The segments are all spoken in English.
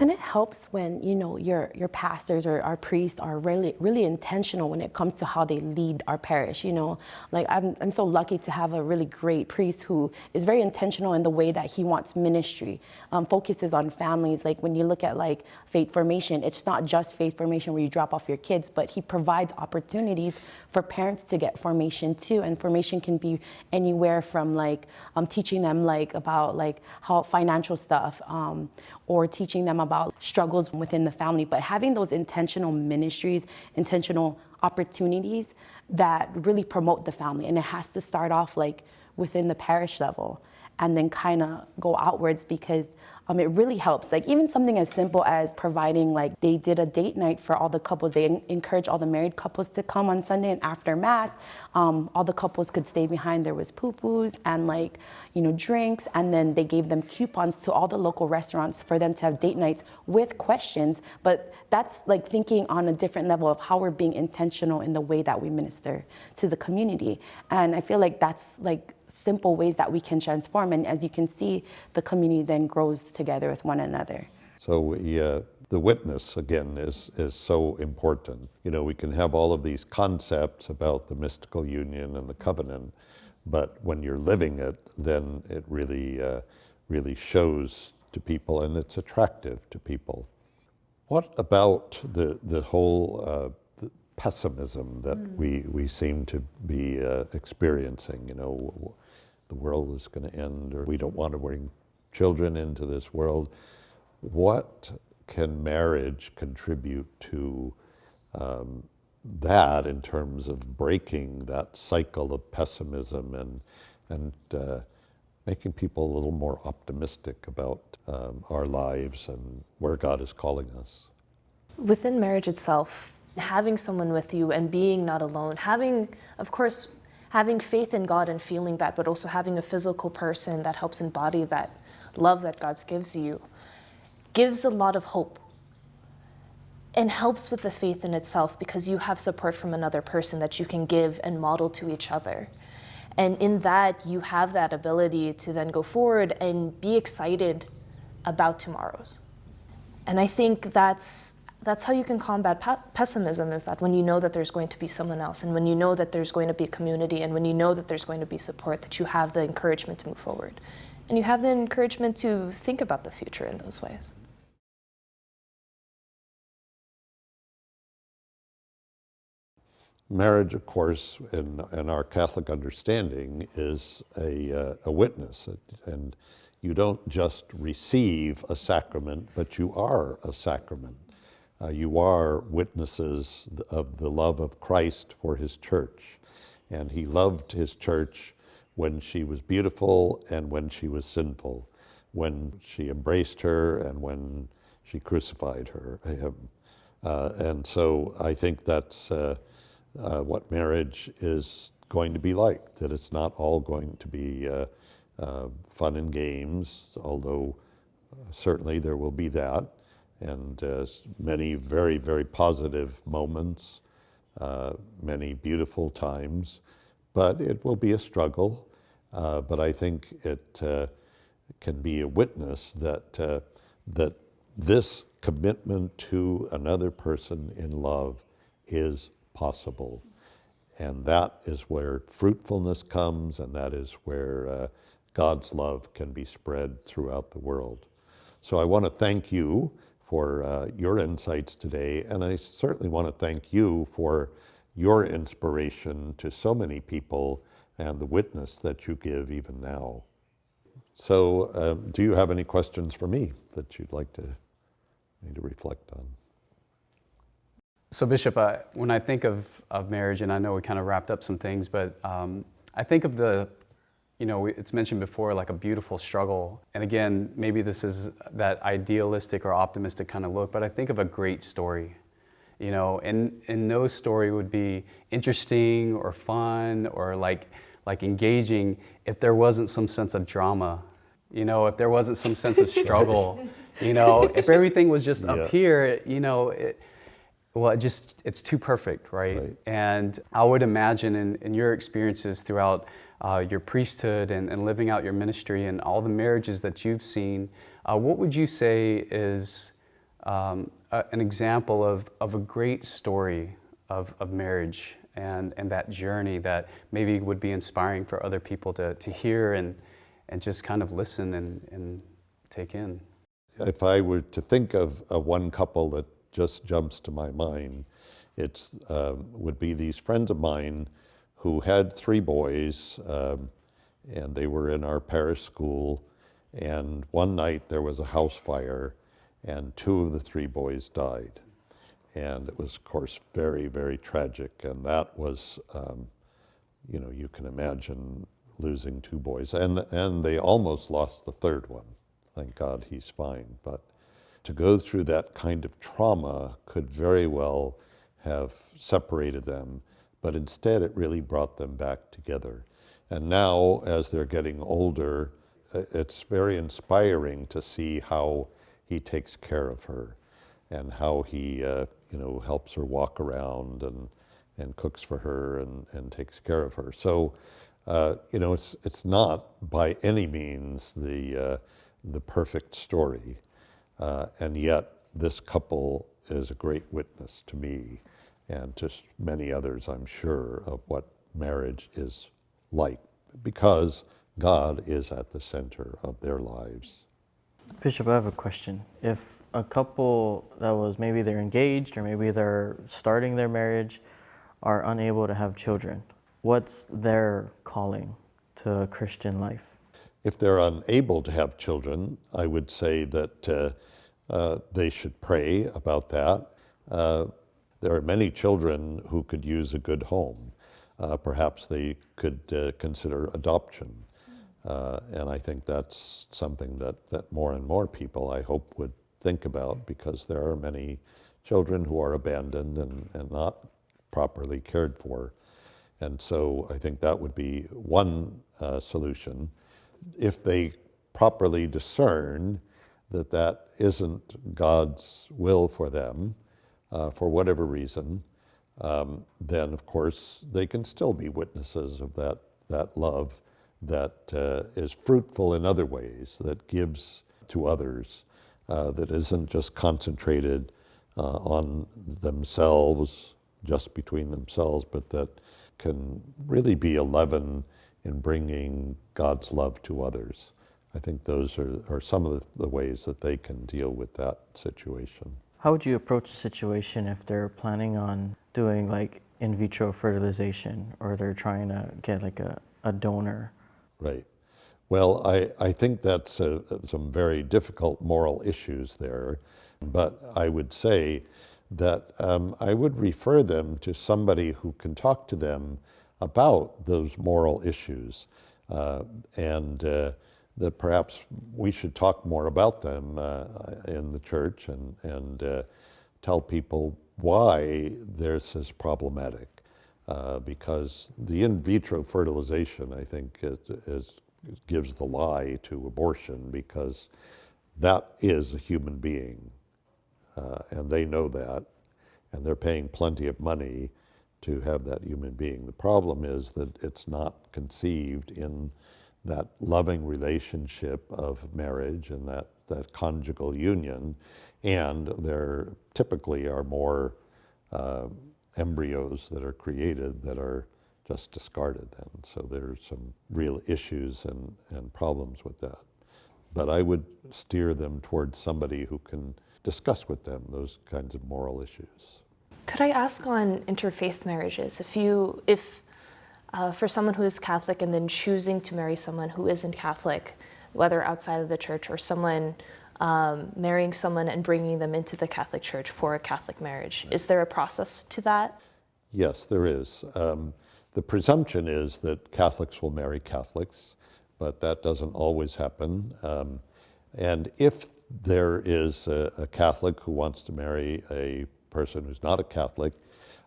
And it helps when, your pastors or our priests are really, really intentional when it comes to how they lead our parish, Like I'm so lucky to have a really great priest who is very intentional in the way that he wants ministry, focuses on families. Like when you look at like faith formation, it's not just faith formation where you drop off your kids, but he provides opportunities for parents to get formation too. And formation can be anywhere from like teaching them like about like how financial stuff, or teaching them about struggles within the family, but having those intentional ministries, intentional opportunities that really promote the family. And it has to start off like within the parish level and then kind of go outwards, because it really helps. Like even something as simple as providing, like they did a date night for all the couples. They encouraged all the married couples to come on Sunday, and after mass, all the couples could stay behind. There was poo-poos and like, drinks. And then they gave them coupons to all the local restaurants for them to have date nights with questions. But that's like thinking on a different level of how we're being intentional in the way that we minister to the community. And I feel like that's like simple ways that we can transform. And as you can see, the community then grows together with one another. So the witness, again, is so important. We can have all of these concepts about the mystical union and the covenant, but when you're living it, then it really shows to people, and it's attractive to people. What about the whole the pessimism that we seem to be experiencing? The world is going to end, or we don't want to bring children into this world. What can marriage contribute to that in terms of breaking that cycle of pessimism and making people a little more optimistic about our lives and where God is calling us? Within marriage itself, having someone with you and being not alone, of course, having faith in God and feeling that, but also having a physical person that helps embody that love that God gives you, gives a lot of hope and helps with the faith in itself, because you have support from another person that you can give and model to each other. And in that, you have that ability to then go forward and be excited about tomorrows. And I think that's how you can combat pessimism, is that when you know that there's going to be someone else, and when you know that there's going to be a community, and when you know that there's going to be support, that you have the encouragement to move forward. And you have the encouragement to think about the future in those ways. Marriage, of course, in our Catholic understanding, is a witness. And you don't just receive a sacrament, but you are a sacrament. You are witnesses of the love of Christ for his church. And he loved his church when she was beautiful and when she was sinful, when she embraced her and when she crucified him. And so I think that's what marriage is going to be like, that it's not all going to be fun and games, although certainly there will be that, and many very, very positive moments, many beautiful times, but it will be a struggle. But I think it can be a witness that this commitment to another person in love is possible. And that is where fruitfulness comes, and that is where God's love can be spread throughout the world. So I want to thank you for your insights today, and I certainly want to thank you for your inspiration to so many people and the witness that you give even now. So do you have any questions for me that you'd like me to reflect on? So Bishop, when I think of marriage, and I know we kind of wrapped up some things, but I think of it's mentioned before, like a beautiful struggle. And again, maybe this is that idealistic or optimistic kind of look, but I think of a great story, and no story would be interesting or fun or like engaging if there wasn't some sense of drama, if there wasn't some sense of struggle, if everything was just up here, it's too perfect, right? And I would imagine in your experiences throughout your priesthood and living out your ministry and all the marriages that you've seen, what would you say is an example of a great story of marriage and that journey that maybe would be inspiring for other people to hear and just kind of listen and take in. If I were to think of one couple that just jumps to my mind, it would be these friends of mine who had 3 boys, and they were in our parish school, and one night there was a house fire, and 2 of the 3 boys died. And it was, of course, very, very tragic, and that was, you can imagine losing 2 boys, and they almost lost the 3rd one. Thank God he's fine. But to go through that kind of trauma could very well have separated them, but instead it really brought them back together. And now, as they're getting older, it's very inspiring to see how he takes care of her and how he, helps her walk around and cooks for her and takes care of her. So, it's not by any means the perfect story, and yet this couple is a great witness to me and to many others, I'm sure, of what marriage is like, because God is at the center of their lives. Bishop, I have a question. If a couple that was maybe they're engaged or maybe they're starting their marriage are unable to have children, what's their calling to Christian life? If they're unable to have children, I would say that they should pray about that. There are many children who could use a good home. Perhaps they could consider adoption. And I think that's something that more and more people, I hope, would think about, because there are many children who are abandoned and not properly cared for. And so I think that would be one solution. If they properly discern that that isn't God's will for them, for whatever reason, then of course they can still be witnesses of that love that is fruitful in other ways, that gives to others, that isn't just concentrated on themselves, just between themselves, but that can really be a leaven in bringing God's love to others. I think those are some of the ways that they can deal with that situation. How would you approach a situation if they're planning on doing like in vitro fertilization, or they're trying to get like a donor? Right. Well, I think that's some very difficult moral issues there, but I would say that I would refer them to somebody who can talk to them about those moral issues, and that perhaps we should talk more about them in the church and tell people why this is problematic. Because the in vitro fertilization, I think, gives the lie to abortion, because that is a human being, and they know that, and they're paying plenty of money to have that human being. The problem is that it's not conceived in that loving relationship of marriage and that conjugal union, and there typically are more embryos that are created that are just discarded then. So there's some real issues and problems with that. But I would steer them towards somebody who can discuss with them those kinds of moral issues. Could I ask on interfaith marriages, if for someone who is Catholic and then choosing to marry someone who isn't Catholic, whether outside of the church, or someone marrying someone and bringing them into the Catholic Church for a Catholic marriage, is there a process to that? Yes, there is. The presumption is that Catholics will marry Catholics, but that doesn't always happen. And if there is a Catholic who wants to marry a person who's not a Catholic,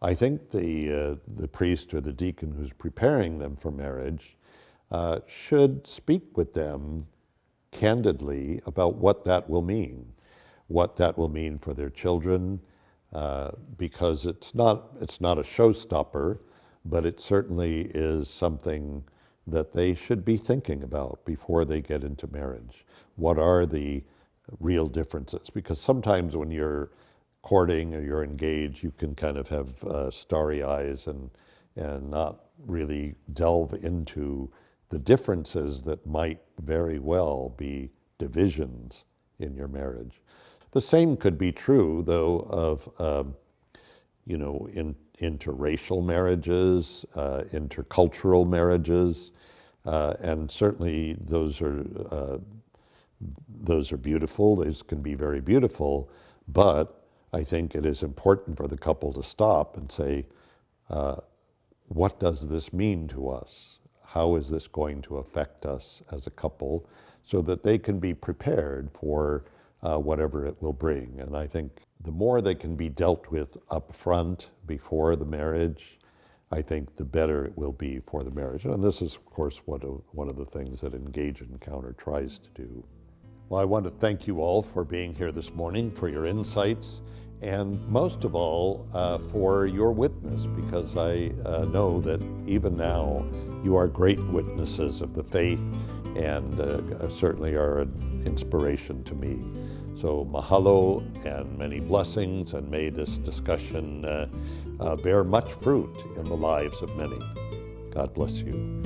I think the priest or the deacon who's preparing them for marriage should speak with them candidly about what that will mean for their children, because it's not a showstopper, but it certainly is something that they should be thinking about before they get into marriage. What are the real differences. Because sometimes when you're courting or you're engaged, you can kind of have starry eyes and not really delve into the differences that might very well be divisions in your marriage. The same could be true, though, of interracial marriages, intercultural marriages, and certainly those are beautiful. Those can be very beautiful, but I think it is important for the couple to stop and say, what does this mean to us? How is this going to affect us as a couple, so that they can be prepared for whatever it will bring. And I think the more they can be dealt with up front before the marriage, I think the better it will be for the marriage. And this is, of course, one of the things that Engage and Encounter tries to do. Well, I want to thank you all for being here this morning, for your insights, and most of all, for your witness, because I know that even now you are great witnesses of the faith, and certainly are an inspiration to me. So mahalo and many blessings, and may this discussion bear much fruit in the lives of many. God bless you.